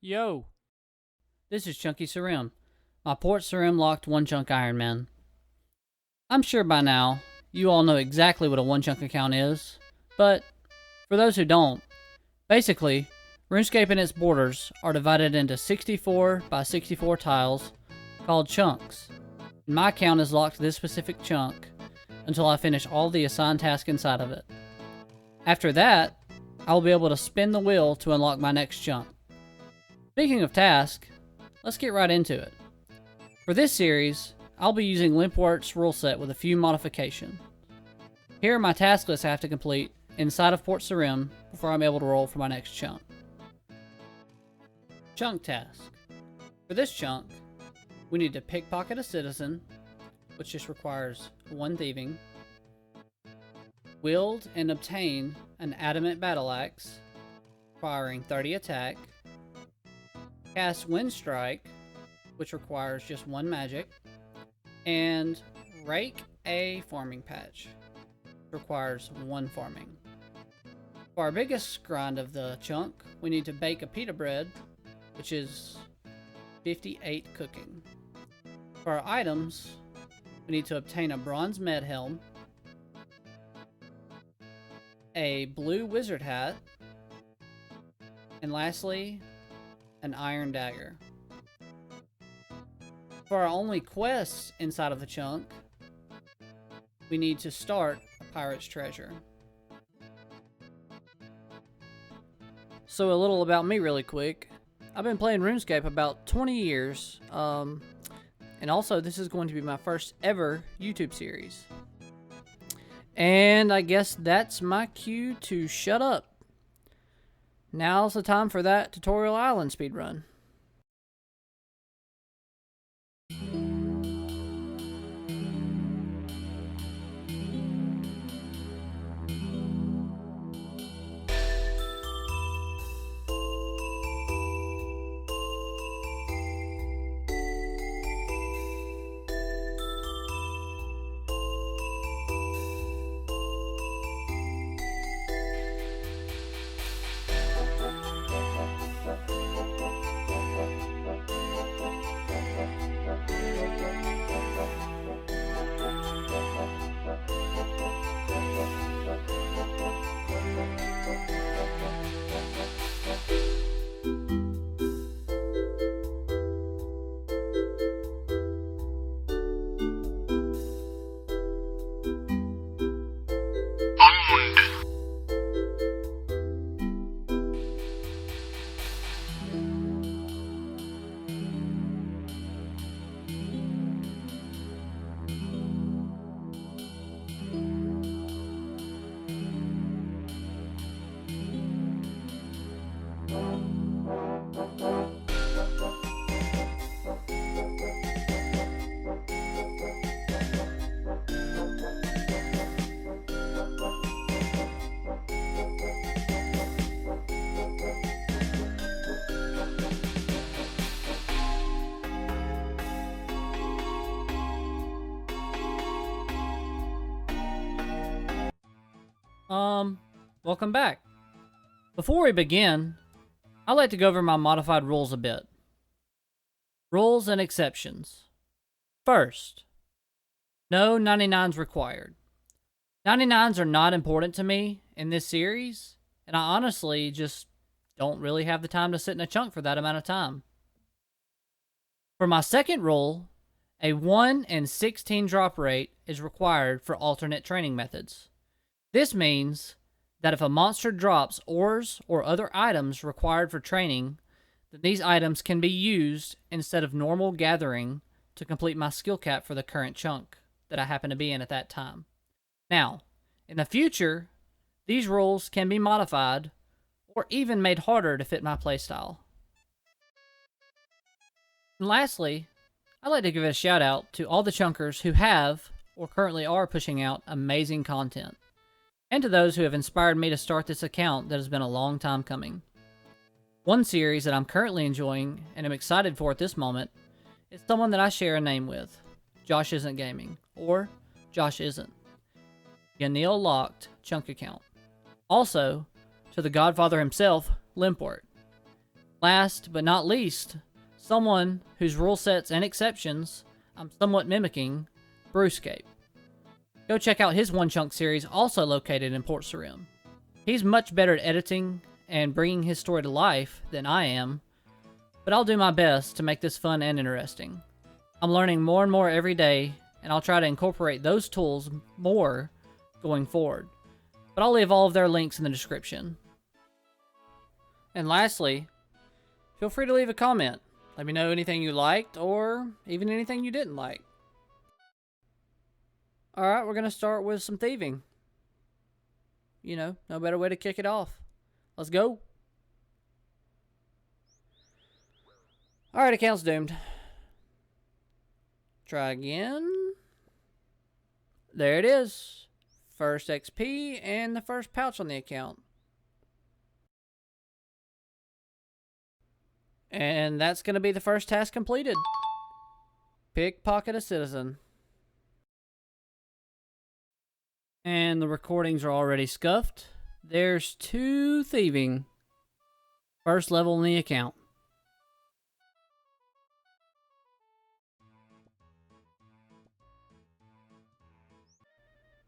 Yo, this is Chunky Sarim, my Port Sarim locked one chunk Ironman. I'm sure by now you all know exactly what a one chunk account is, but for those who don't, basically, Runescape and its borders are divided into 64 by 64 tiles called chunks. And my account is locked to this specific chunk until I finish all the assigned tasks inside of it. After that, I will be able to spin the wheel to unlock my next chunk. Speaking of tasks, let's get right into it. For this series, I'll be using Limpwort's rule set with a few modifications. Here are my task lists I have to complete inside of Port Sarim before I'm able to roll for my next chunk. Chunk task. For this chunk, we need to pickpocket a citizen, which just requires 1 thieving, wield and obtain an adamant battle axe, requiring 30 attack, cast Wind Strike, which requires just 1 magic, and rake a farming patch, which requires 1 farming. For our biggest grind of the chunk, we need to bake a pita bread, which is 58 cooking. For our items, we need to obtain a bronze med helm, a blue wizard hat, and lastly, an iron dagger. For our only quests inside of the chunk, we need to start a pirate's treasure. So a little about me really quick. I've been playing RuneScape about 20 years, and also this is going to be my first ever YouTube series. And I guess that's my cue to shut up. Now's the time for that Tutorial Island speedrun. Welcome back. Before we begin, I'd like to go over my modified rules a bit. Rules and exceptions. First, no 99s required. 99s are not important to me in this series, and I honestly just don't really have the time to sit in a chunk for that amount of time. For my second rule, a 1 in 16 drop rate is required for alternate training methods. This means that if a monster drops ores or other items required for training, then these items can be used instead of normal gathering to complete my skill cap for the current chunk that I happen to be in at that time. Now, in the future, these rules can be modified or even made harder to fit my playstyle. And lastly, I'd like to give a shout out to all the chunkers who have or currently are pushing out amazing content, and to those who have inspired me to start this account that has been a long time coming. One series that I'm currently enjoying and am excited for at this moment is someone that I share a name with, Josh Isn't Gaming, or Josh Isn't. Yanil Locked Chunk account. Also, to the Godfather himself, Limpwort. Last but not least, someone whose rule sets and exceptions I'm somewhat mimicking, Runescape. Go check out his Onechunk series, also located in Port Sarim. He's much better at editing and bringing his story to life than I am, but I'll do my best to make this fun and interesting. I'm learning more and more every day, and I'll try to incorporate those tools more going forward. But I'll leave all of their links in the description. And lastly, feel free to leave a comment. Let me know anything you liked or even anything you didn't like. Alright, we're going to start with some thieving. You know, no better way to kick it off. Let's go. Alright, account's doomed. Try again. There it is. First XP and the first pouch on the account. And that's going to be the first task completed. Pickpocket a citizen. And the recordings are already scuffed. There's 2 thieving. First level in the account.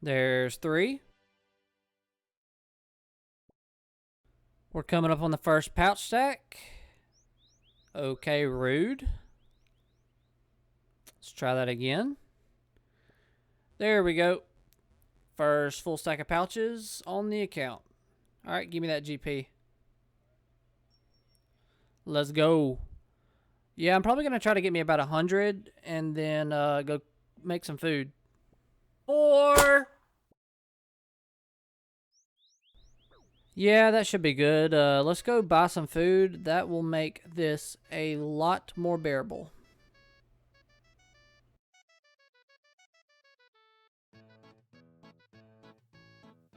There's 3. We're coming up on the first pouch stack. Okay, rude. Let's try that again. There we go. First full stack of pouches on the account. Alright, give me that GP. Let's go. Yeah, I'm probably going to try to get me about 100 and then go make some food. 4! Yeah, that should be good. Let's go buy some food. That will make this a lot more bearable.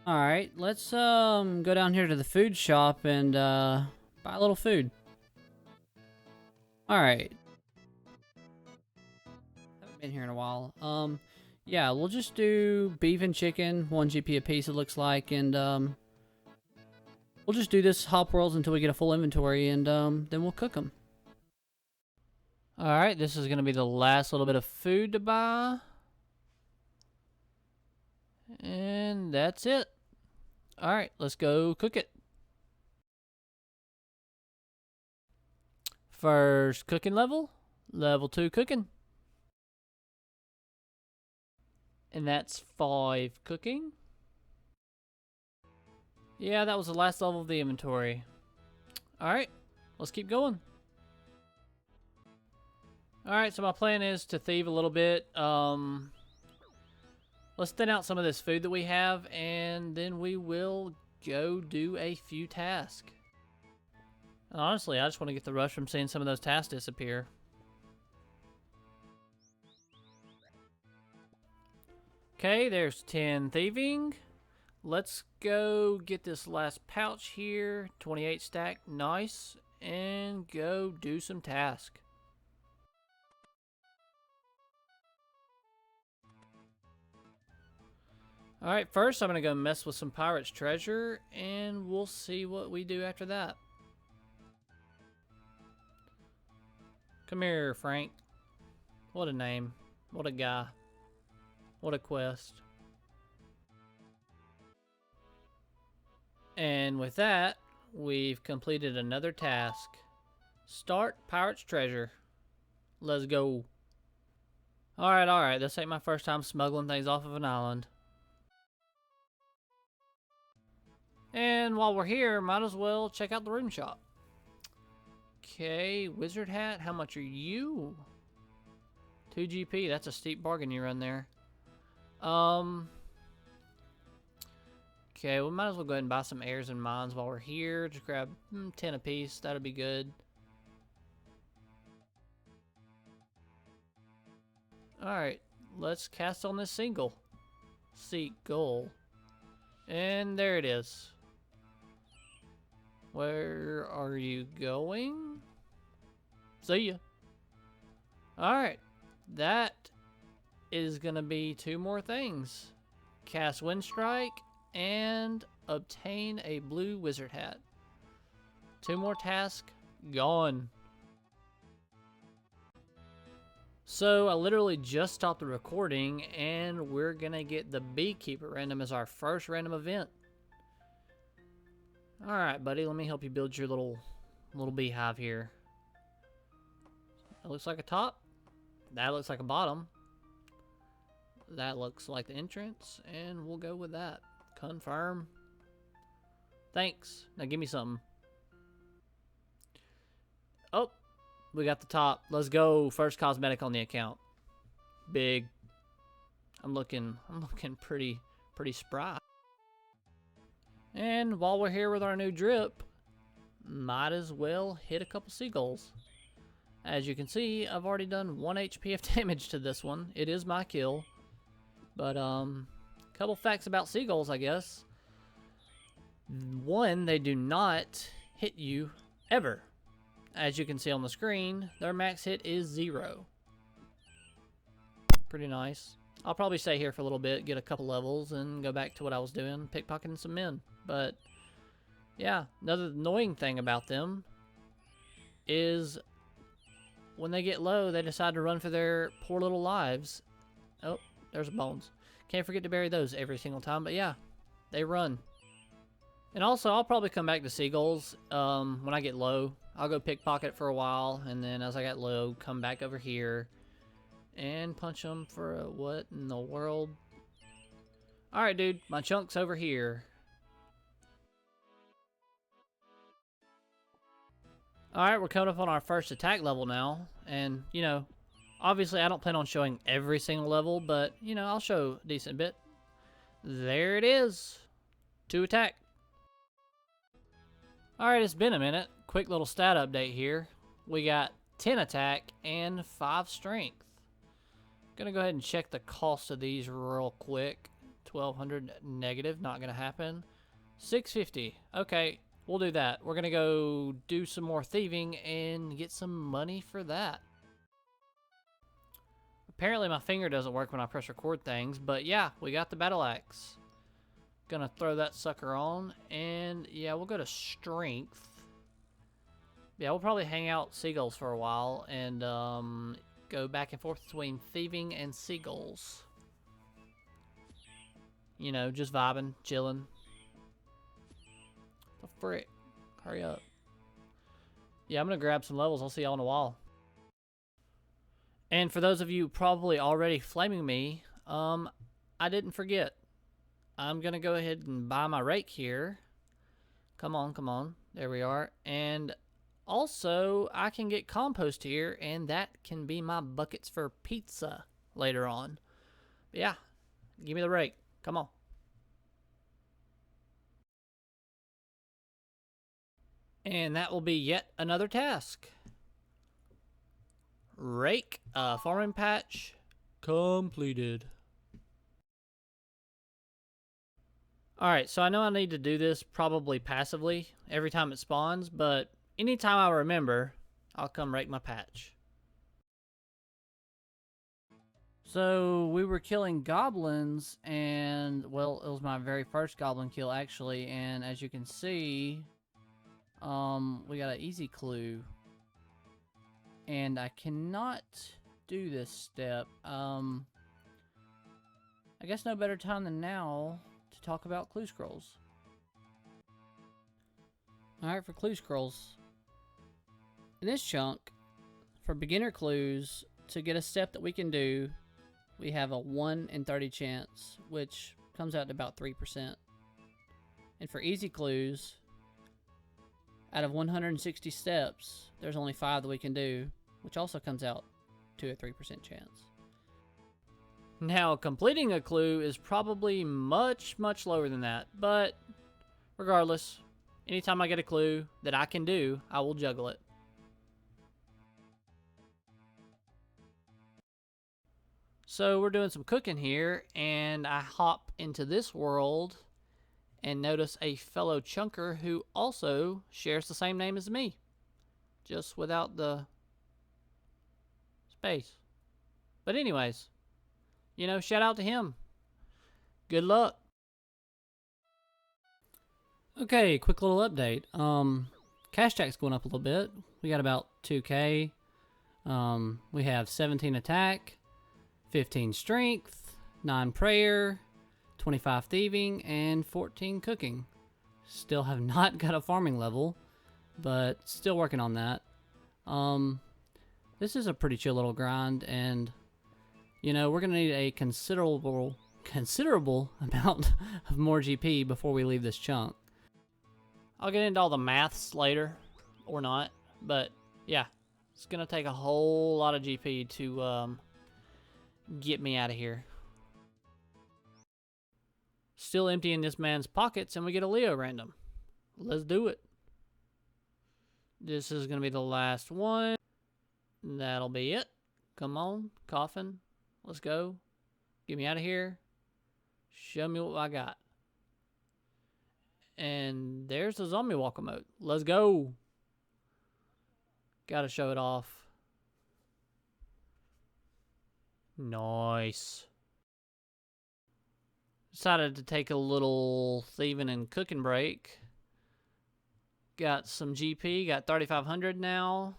Alright, let's go down here to the food shop and buy a little food. Alright. Haven't been here in a while. Yeah, we'll just do beef and chicken, 1 GP a piece it looks like, and we'll just do this hop worlds until we get a full inventory, and then we'll cook them. Alright, this is going to be the last little bit of food to buy. And that's it. Alright, let's go cook it. First cooking level. Level 2 cooking. And that's 5 cooking. Yeah, that was the last level of the inventory. Alright, let's keep going. Alright, so my plan is to thieve a little bit. Let's thin out some of this food that we have, and then we will go do a few tasks. Honestly, I just want to get the rush from seeing some of those tasks disappear. Okay, there's 10 thieving. Let's go get this last pouch here. 28 stack, nice. And go do some tasks. Alright, first I'm going to go mess with some pirate's treasure, and we'll see what we do after that. Come here, Frank. What a name. What a guy. What a quest. And with that, we've completed another task. Start pirate's treasure. Let's go. Alright, this ain't my first time smuggling things off of an island. And while we're here, might as well check out the room shop. Okay, wizard hat, how much are you? 2 GP, that's a steep bargain you run there. Okay, we might as well go ahead and buy some airs and mines while we're here. Just grab 10 apiece, that'll be good. Alright, let's cast on this single. Seek goal. And there it is. Where are you going? See ya. Alright. That is going to be 2 more things. Cast Wind Strike and obtain a blue wizard hat. 2 more tasks gone. So I literally just stopped the recording, and we're gonna get the beekeeper random as our first random event. All right, buddy, let me help you build your little beehive here. That looks like a top. That looks like a bottom. That looks like the entrance, and we'll go with that. Confirm. Thanks. Now give me something. Oh, we got the top. Let's go. First cosmetic on the account. Big. I'm looking pretty spry. And while we're here with our new drip, might as well hit a couple seagulls. As you can see, I've already done 1 HP of damage to this one. It is my kill. But, couple facts about seagulls, I guess. One, they do not hit you ever. As you can see on the screen, their max hit is 0. Pretty nice. I'll probably stay here for a little bit, get a couple levels, and go back to what I was doing, pickpocketing some men. But, yeah, another annoying thing about them is when they get low, they decide to run for their poor little lives. Oh, there's bones. Can't forget to bury those every single time, but yeah, they run. And also, I'll probably come back to seagulls when I get low. I'll go pickpocket for a while, and then as I get low, come back over here and punch them for a what in the world? Alright, dude, my chunk's over here. Alright, we're coming up on our first attack level now, and, you know, obviously I don't plan on showing every single level, but, you know, I'll show a decent bit. There it is. 2 attack. Alright, it's been a minute. Quick little stat update here. We got 10 attack and 5 strength. Gonna go ahead and check the cost of these real quick. 1200 negative, not gonna happen. 650. Okay, we'll do that. We're gonna go do some more thieving and get some money for that. Apparently my finger doesn't work when I press record things, but yeah, we got the battle axe. Gonna throw that sucker on, and yeah, we'll go to strength. Yeah, we'll probably hang out seagulls for a while and go back and forth between thieving and seagulls. You know, just vibing, chilling. The frick? Hurry up. Yeah, I'm gonna grab some levels. I'll see y'all in a while. And for those of you probably already flaming me, I didn't forget. I'm gonna go ahead and buy my rake here. Come on, come on. There we are. And also, I can get compost here, and that can be my buckets for pizza later on. But yeah, give me the rake. Come on. And that will be yet another task. Rake, farming patch, completed. Alright, so I know I need to do this probably passively every time it spawns, but anytime I remember, I'll come rake my patch. So, we were killing goblins, and, well, it was my very first goblin kill, actually, and as you can see, we got an easy clue. And I cannot do this step. I guess no better time than now to talk about clue scrolls. Alright, for clue scrolls. In this chunk, for beginner clues, to get a step that we can do, we have a 1 in 30 chance, which comes out to about 3%. And for easy clues, out of 160 steps, there's only 5 that we can do, which also comes out to a 3% chance. Now, completing a clue is probably much, much lower than that, but regardless, anytime I get a clue that I can do, I will juggle it. So we're doing some cooking here, and I hop into this world and notice a fellow chunker who also shares the same name as me, just without the space. But anyways, you know, shout out to him. Good luck. Okay, quick little update. Cash stack's going up a little bit. We got about 2K. We have 17 attack, 15 strength, 9 prayer, 25 thieving, and 14 cooking. Still have not got a farming level, but still working on that. This is a pretty chill little grind, and you know, we're gonna need a considerable amount of more GP before we leave this chunk. I'll get into all the maths later, or not, but yeah, it's gonna take a whole lot of GP to get me out of here. Still emptying this man's pockets, and we get a Leo random. Let's do it. This is gonna be the last one. That'll be it. Come on, coffin. Let's go. Get me out of here. Show me what I got. And there's the zombie walker mode. Let's go. Gotta show it off. Nice. Decided to take a little thieving and cooking break. Got some GP. Got 3,500 now.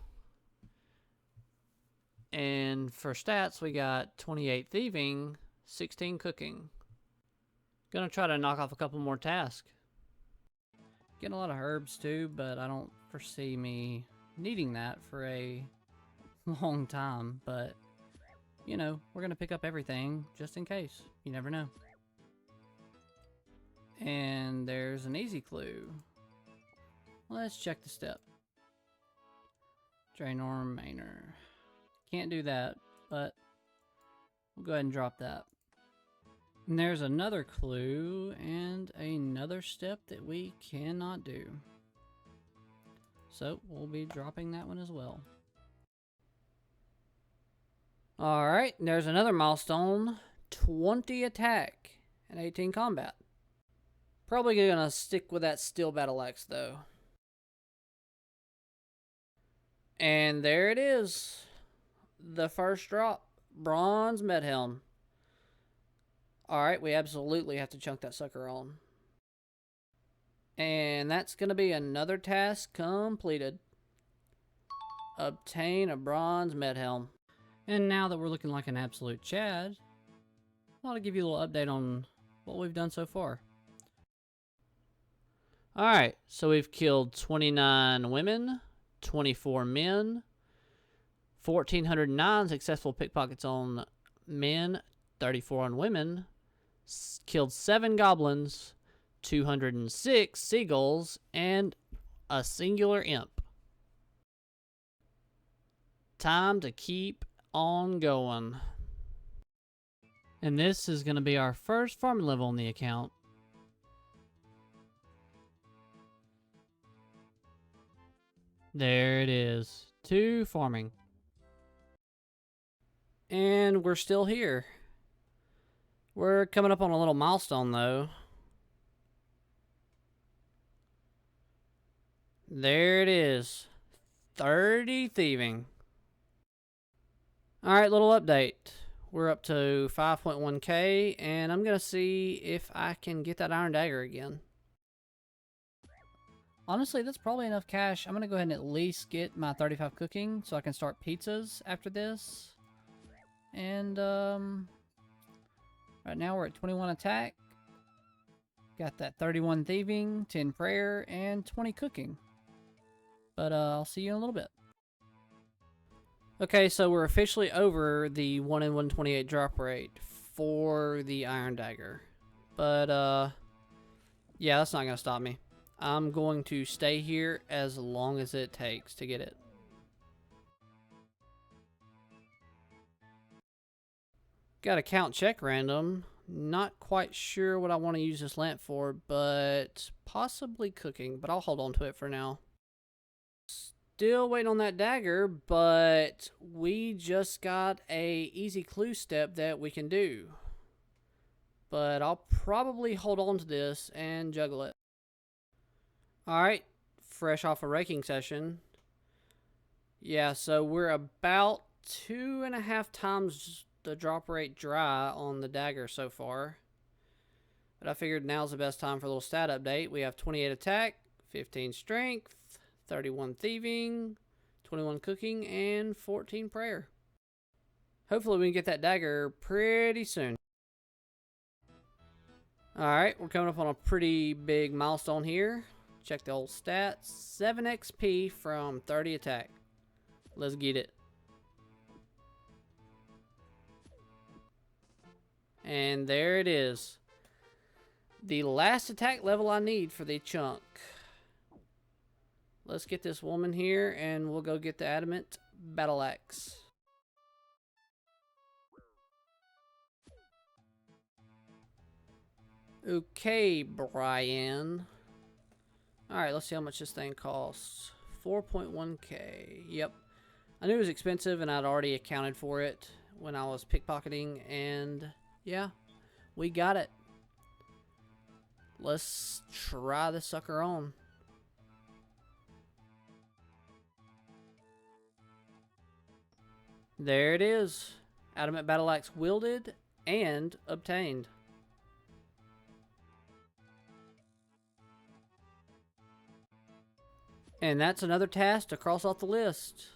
And for stats, we got 28 thieving, 16 cooking. Gonna try to knock off a couple more tasks. Getting a lot of herbs too, but I don't foresee me needing that for a long time. But, you know, we're gonna pick up everything just in case. You never know. And there's an easy clue. Let's check the step. Draenor Manor. Can't do that, but we'll go ahead and drop that. And there's another clue and another step that we cannot do. So we'll be dropping that one as well. Alright, there's another milestone. 20 attack and 18 combat. Probably gonna stick with that steel battle axe though. And there it is. The first drop. Bronze med helm. Alright, we absolutely have to chunk that sucker on. And that's going to be another task completed. Obtain a bronze med helm. And now that we're looking like an absolute Chad, I want to give you a little update on what we've done so far. Alright, so we've killed 29 women, 24 men, 1,409 successful pickpockets on men, 34 on women, killed 7 goblins, 206 seagulls, and a singular imp. Time to keep on going. And this is going to be our first farming level on the account. There it is. 2 farming. And we're still here. We're coming up on a little milestone though. There it is. 30 thieving. Alright, little update. We're up to 5.1k, and I'm going to see if I can get that iron dagger again. Honestly, that's probably enough cash. I'm going to go ahead and at least get my 35 cooking so I can start pizzas after this. And, right now we're at 21 attack. Got that 31 thieving, 10 prayer, and 20 cooking. But, I'll see you in a little bit. Okay, so we're officially over the 1 in 128 drop rate for the iron dagger. But, yeah, that's not going to stop me. I'm going to stay here as long as it takes to get it. Got a count check random. Not quite sure what I want to use this lamp for, but possibly cooking. But I'll hold on to it for now. Still waiting on that dagger, but we just got a easy clue step that we can do. But I'll probably hold on to this and juggle it. Alright, fresh off a raking session. Yeah, so we're about 2.5 times the drop rate dry on the dagger so far. But I figured now's the best time for a little stat update. We have 28 attack, 15 strength, 31 thieving, 21 cooking, and 14 prayer. Hopefully we can get that dagger pretty soon. Alright, we're coming up on a pretty big milestone here. Check the old stats. 7 XP from 30 attack. Let's get it. And there it is. The last attack level I need for the chunk. Let's get this woman here and we'll go get the adamant battle axe. Okay, Brian. Alright, let's see how much this thing costs. 4.1k. Yep. I knew it was expensive and I'd already accounted for it when I was pickpocketing, and yeah, we got it. Let's try this sucker on. There it is. Adamant battle axe wielded and obtained. And that's another task to cross off the list.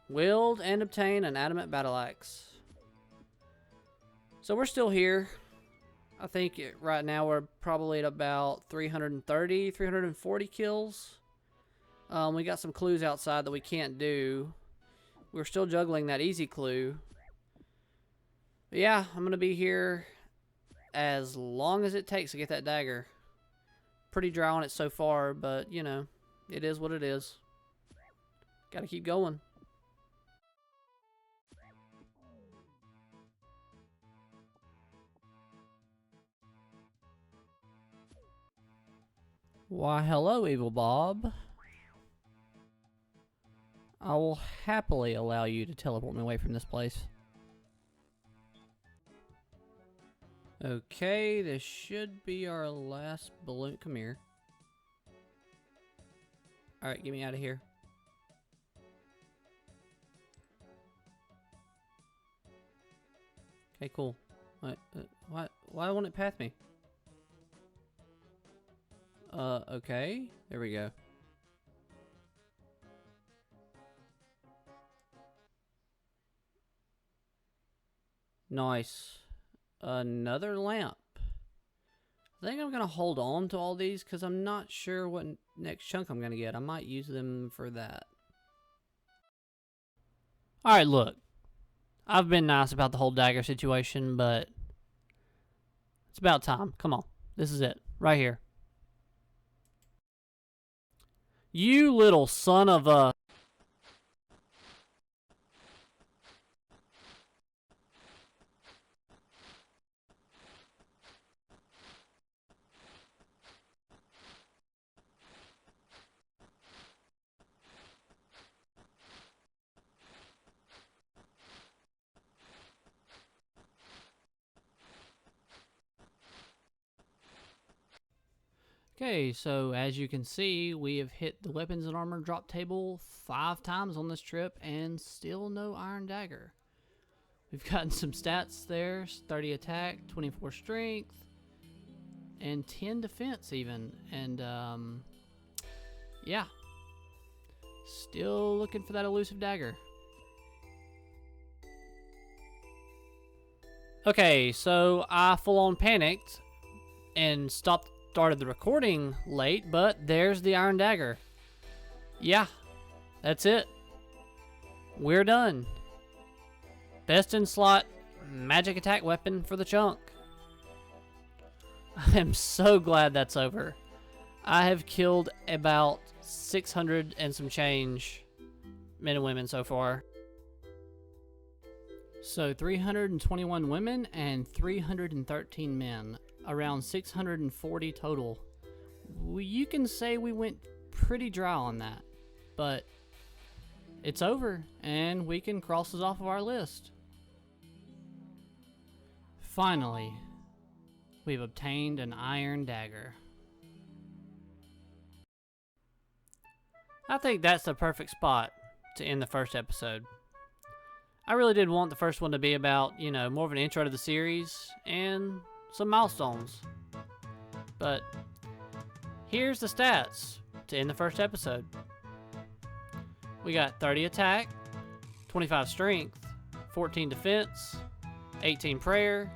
Wield and obtain an adamant battle axe. So we're still here. I think right now we're probably at about 330, 340 kills. We got some clues outside that we can't do. We're still juggling that easy clue. But yeah, I'm going to be here as long as it takes to get that dagger. Pretty dry on it so far, but you know, it is what it is. Gotta keep going. Why, hello, Evil Bob. I will happily allow you to teleport me away from this place. Okay, this should be our last balloon. Come here. Alright, get me out of here. Okay, cool. Why won't it path me? Okay. There we go. Nice. Another lamp. I think I'm going to hold on to all these because I'm not sure what next chunk I'm going to get. I might use them for that. Alright, look. I've been nice about the whole dagger situation, but it's about time. Come on. This is it. Right here. You little son of a... Okay, so as you can see, we have hit the weapons and armor drop table 5 times on this trip and still no iron dagger. We've gotten some stats there, 30 attack, 24 strength, and 10 defense even. And yeah, still looking for that elusive dagger. Okay, so I full on panicked and started the recording late, but there's the iron dagger. Yeah, that's it. We're done. Best in slot magic attack weapon for the chunk. I am so glad that's over. I have killed about 600 and some change men and women so far. So 321 women and 313 men. Around 640 total. You can say we went pretty dry on that, but it's over and we can cross this off of our list. Finally, we've obtained an iron dagger. I think that's the perfect spot to end the first episode. I really did want the first one to be about, you know, more of an intro to the series and some milestones. But here's the stats. to end the first episode. We got 30 attack, 25 strength, 14 defense, 18 prayer,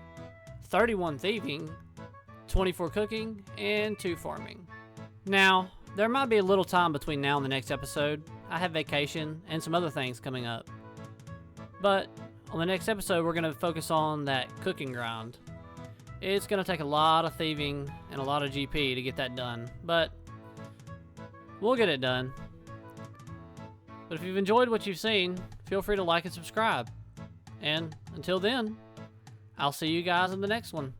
31 thieving, 24 cooking, and 2 farming. Now, there might be a little time between now and the next episode. I have vacation and some other things coming up. But on the next episode, we're going to focus on that cooking grind. It's going to take a lot of thieving and a lot of GP to get that done, but we'll get it done. But if you've enjoyed what you've seen, feel free to like and subscribe. And until then, I'll see you guys in the next one.